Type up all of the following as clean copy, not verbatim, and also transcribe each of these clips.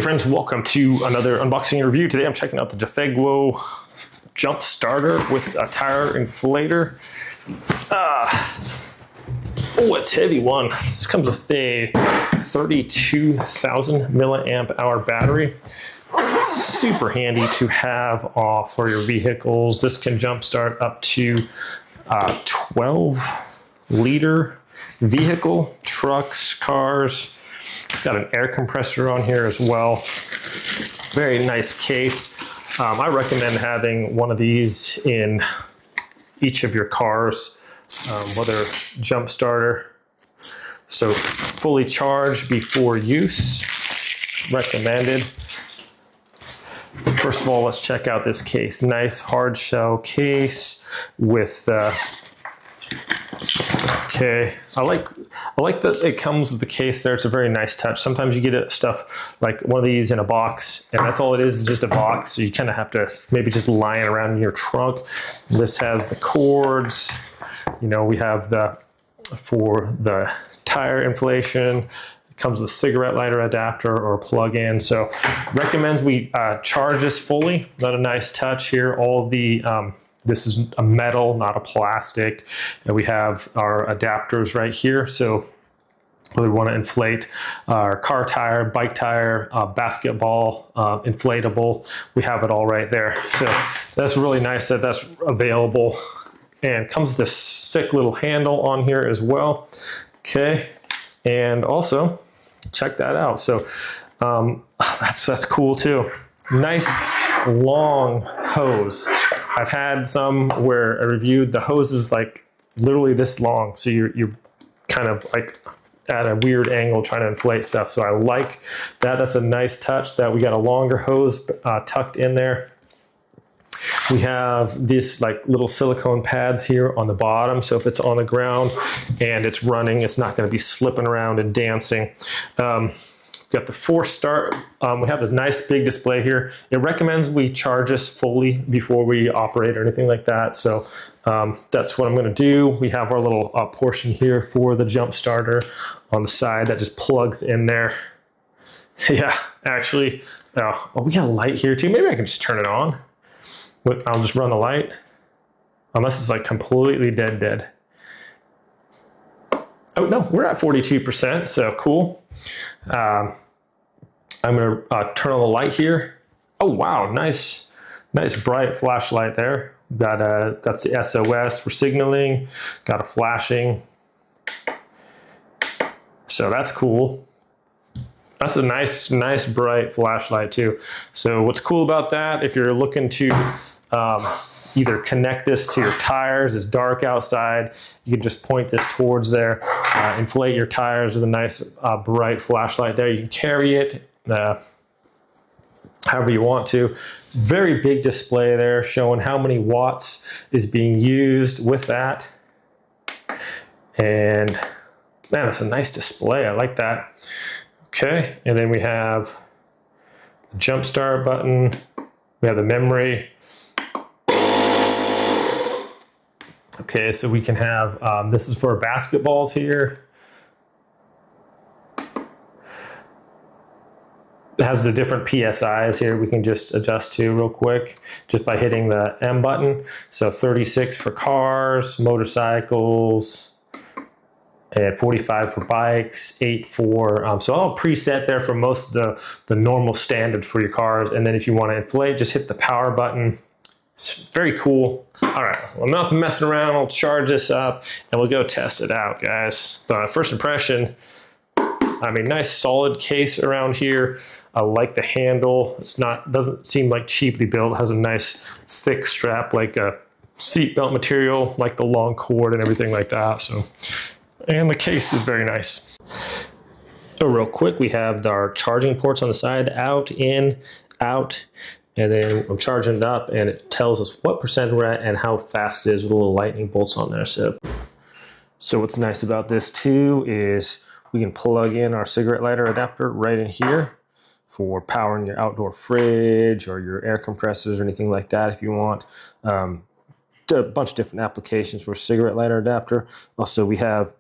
friends, welcome to another unboxing and review. Today I'm checking out the JFEGWO jump starter with a tire inflator. Oh, it's a heavy one. This comes with a 32,000 milliamp hour battery. Super handy to have for your vehicles. This can jumpstart up to 12-liter vehicle, trucks, cars. It's got an air compressor on here as well. Very nice case. I recommend having one of these in each of your cars, whether jump starter. So fully charged before use, recommended. First of all, let's check out this case. Nice hard shell case with okay, I like that it comes with the case there. It's a very nice touch. Sometimes you get stuff like one of these in a box, and that's all it is just a box. So you kind of have to maybe just lie it around in your trunk. This has the cords. You know, we have for the tire inflation. It comes with a cigarette lighter adapter or plug-in. So recommends we charge this fully. Not a nice touch here. All of the this is a metal, not a plastic. And we have our adapters right here. So we want to inflate our car tire, bike tire, basketball, inflatable. We have it all right there. So that's really nice that that's available. And comes with this sick little handle on here as well. Okay. And also check that out. So that's cool too. Nice long hose. I've had some where I reviewed the hose is like literally this long. So you're kind of like at a weird angle trying to inflate stuff. So I like that. That's a nice touch that we got a longer hose tucked in there. We have this like little silicone pads here on the bottom. So if it's on the ground and it's running, it's not going to be slipping around and dancing. We've got the force start. We have this nice big display here. It recommends we charge this fully before we operate or anything like that. So that's what I'm going to do. We have our little portion here for the jump starter on the side that just plugs in there. Yeah, actually, we got a light here too. Maybe I can just turn it on. I'll just run the light, unless it's like completely dead. Oh no, we're at 42%, so cool. I'm gonna turn on the light here. Oh wow, nice bright flashlight there. Got the SOS for signaling. Got a flashing. So that's cool. That's a nice bright flashlight too. So what's cool about that, if you're looking to either connect this to your tires, it's dark outside, you can just point this towards there, inflate your tires with a nice bright flashlight there. You can carry it however you want to. Very big display there showing how many watts is being used with that. And man, that's a nice display. I like that. Okay, and then we have the jump start button. We have the memory. Okay, so we can have, this is for basketballs here. It has the different PSIs here we can just adjust to real quick just by hitting the M button. So 36 for cars, motorcycles, and 45 for bikes, 8 for, so all preset there for most of the normal standard for your cars. And then if you want to inflate, just hit the power button. It's very cool. All right, well, enough messing around. I'll charge this up and we'll go test it out, guys. First impression, I mean, nice solid case around here. I like the handle. Doesn't seem like cheaply built. It has a nice thick strap, like a seatbelt material, like the long cord and everything like that. So, and the case is very nice. So real quick, we have our charging ports on the side, out, in, out. And then I'm charging it up and it tells us what percent we're at and how fast it is with little lightning bolts on there. So what's nice about this too is we can plug in our cigarette lighter adapter right in here for powering your outdoor fridge or your air compressors or anything like that if you want. A bunch of different applications for cigarette lighter adapter. Also, we have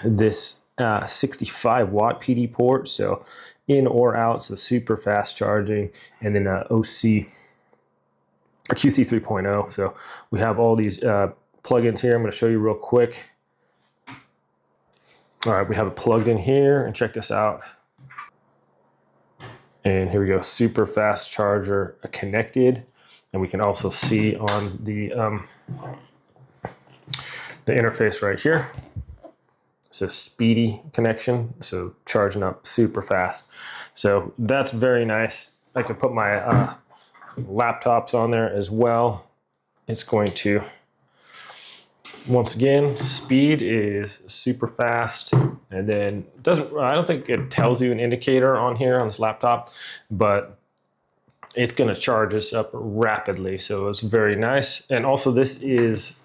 this 65 watt PD port, so in or out, so super fast charging, and then QC 3.0. So we have all these plugins here. I'm going to show you real quick. All right, we have it plugged in here, and check this out. And here we go, super fast charger connected, and we can also see on the interface right here, it says speedy connection, so charging up super fast. So that's very nice. I can put my laptops on there as well. It's going to, once again, speed is super fast, and then I don't think it tells you an indicator on here on this laptop, but it's going to charge us up rapidly, so it's very nice. And also this is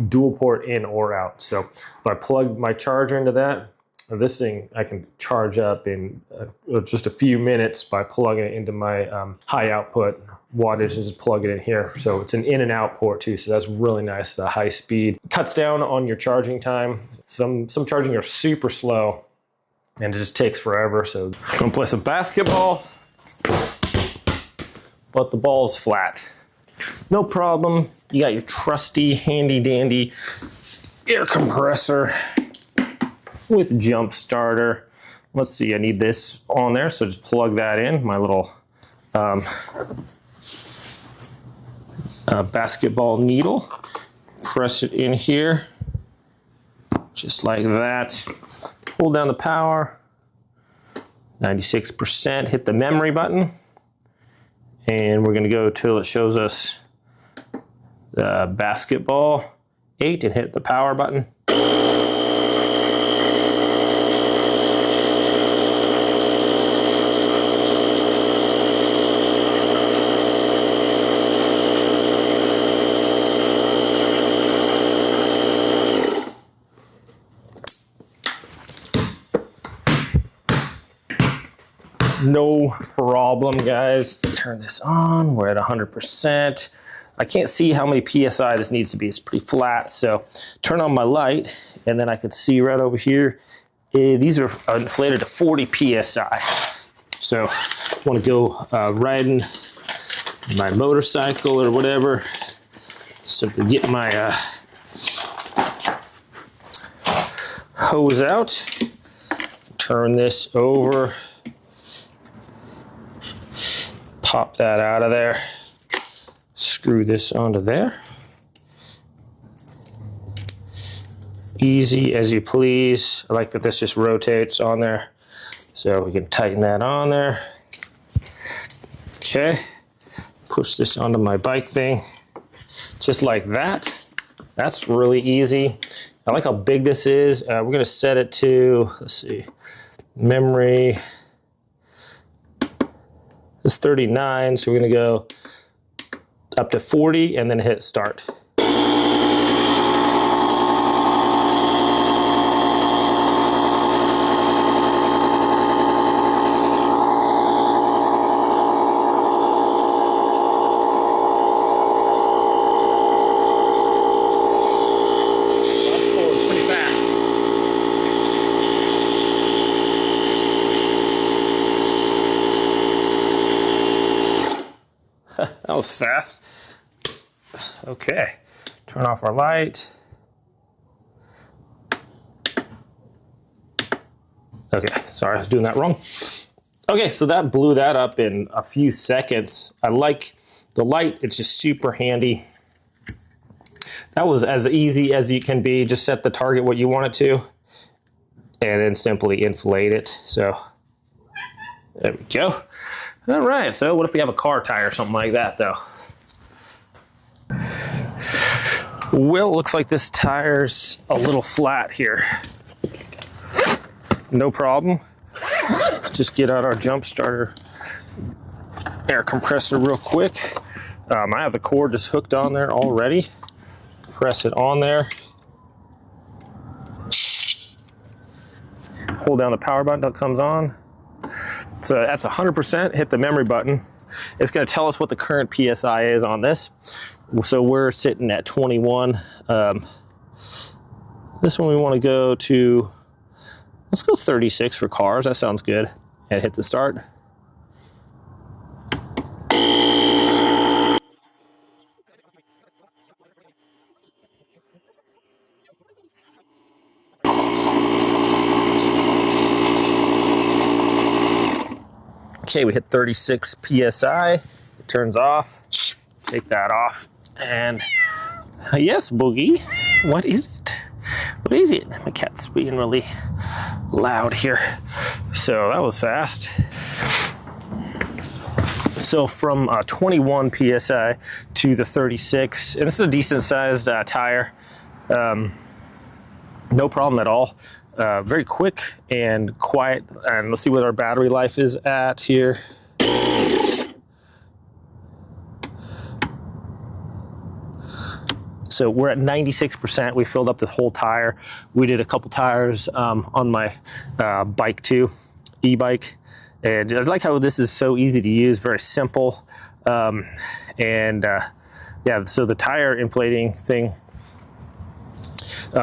dual port in or out, so if I plug my charger into that, this thing I can charge up in just a few minutes by plugging it into my high output wattage and just plug it in here. So it's an in and out port too, so that's really nice. The high speed cuts down on your charging time. Some charging are super slow and it just takes forever. So I'm gonna play some basketball, but the ball's flat. No problem. You got your trusty handy dandy air compressor with jump starter. Let's see, I need this on there, so just plug that in, my little basketball needle. Press it in here, just like that. Hold down the power, 96%, hit the memory button, and we're gonna go till it shows us the basketball 8 and hit the power button. No problem, guys. Turn this on. We're at 100%. I can't see how many PSI this needs to be. It's pretty flat. So turn on my light, and then I can see right over here. These are inflated to 40 PSI. So I want to go riding my motorcycle or whatever. Simply get my hose out. Turn this over. Pop that out of there. Screw this onto there. Easy as you please. I like that this just rotates on there. So we can tighten that on there. Okay. Push this onto my bike thing. Just like that. That's really easy. I like how big this is. We're going to set it to, let's see, memory. It's 39, so we're going to go up to 40 and then hit start. That was fast. Okay, turn off our light. Okay, sorry, I was doing that wrong. Okay, so that blew that up in a few seconds. I like the light, it's just super handy. That was as easy as it can be. Just set the target what you want it to, and then simply inflate it. So there we go. All right, so what if we have a car tire or something like that, though? Well, it looks like this tire's a little flat here. No problem. Just get out our jump starter air compressor real quick. I have the cord just hooked on there already. Press it on there. Hold down the power button until it comes on. So that's 100%, hit the memory button. It's gonna tell us what the current PSI is on this. So we're sitting at 21. This one we wanna go to Let's go 36 for cars. That sounds good. And hit the start. Okay, we hit 36 PSI. It turns off. Take that off. And yes, Boogie. What is it? What is it? My cat's being really loud here. So that was fast. So from 21 PSI to the 36, and this is a decent sized tire. No problem at all. Very quick and quiet. And let's see what our battery life is at here. So we're at 96%. We filled up the whole tire. We did a couple tires on my bike too, e-bike. And I like how this is so easy to use, very simple. Yeah, so the tire inflating thing,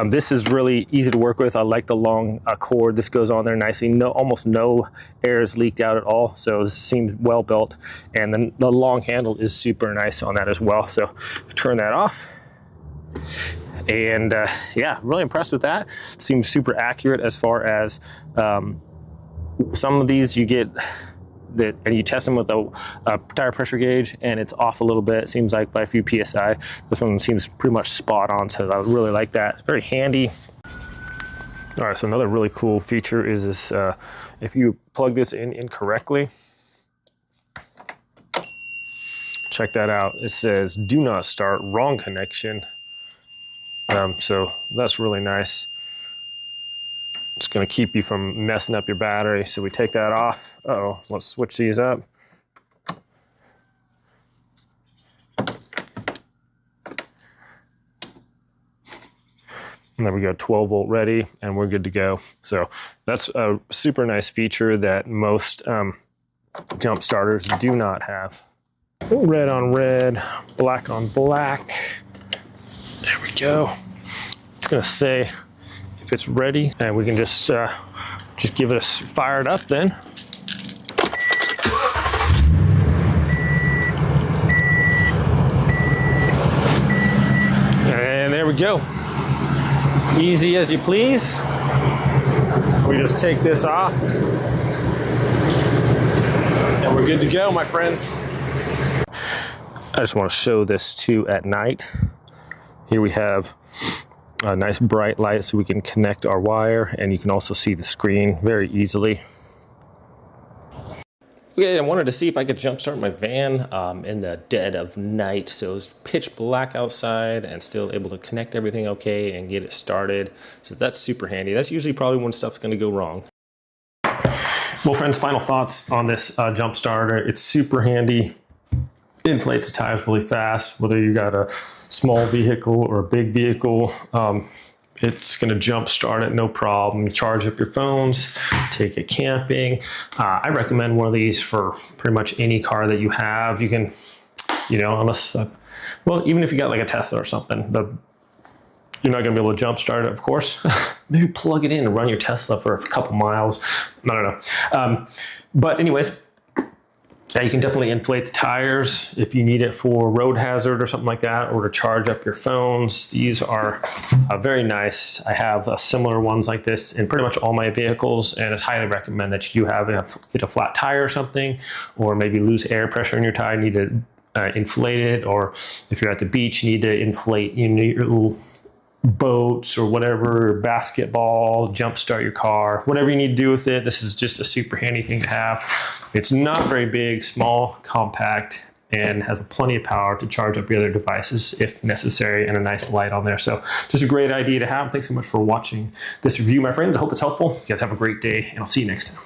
this is really easy to work with. I like the long cord. This goes on there nicely. Almost no air is leaked out at all. So this seems well built. And then the long handle is super nice on that as well. So turn that off. And yeah, really impressed with that. It seems super accurate as far as some of these you get that, and you test them with a tire pressure gauge and it's off a little bit. It seems like by a few PSI. This one seems pretty much spot on, so I really like that. It's very handy. All right, so another really cool feature is this, if you plug this in incorrectly, check that out. It says, do not start, wrong connection. So that's really nice. It's going to keep you from messing up your battery. So we take that off. Uh-oh, let's switch these up. And there we go, 12 volt ready, and we're good to go. So that's a super nice feature that most jump starters do not have. Red on red, black on black. There we go. It's gonna say if it's ready, and we can just give it a fire it up then. And there we go. Easy as you please. We just take this off, and we're good to go, my friends. I just want to show this too at night. Here we have a nice bright light so we can connect our wire, and you can also see the screen very easily. Okay, I wanted to see if I could jumpstart my van in the dead of night. So it was pitch black outside and still able to connect everything okay and get it started. So that's super handy. That's usually probably when stuff's gonna go wrong. Well, friends, final thoughts on this jump starter. It's super handy. Inflates the tires really fast, whether you got a small vehicle or a big vehicle. It's going to jump start it, no problem. You charge up your phones, take it camping. I recommend one of these for pretty much any car that you have. You can, you know, unless, well, even if you got like a Tesla or something, you're not going to be able to jump start it, of course. Maybe plug it in and run your Tesla for a couple miles. I don't know. But anyways, yeah, you can definitely inflate the tires if you need it for road hazard or something like that, or to charge up your phones. These are very nice. I have similar ones like this in pretty much all my vehicles, and it's highly recommend that you do have get a flat tire or something, or maybe lose air pressure in your tire, need to inflate it, or if you're at the beach, you need to inflate your little boats or whatever, basketball, jump start your car, whatever you need to do with it. This is just a super handy thing to have. It's not very big, small, compact, and has plenty of power to charge up your other devices if necessary, and a nice light on there. So just a great idea to have. Thanks so much for watching this review, my friends. I hope it's helpful. You guys have a great day, and I'll see you next time.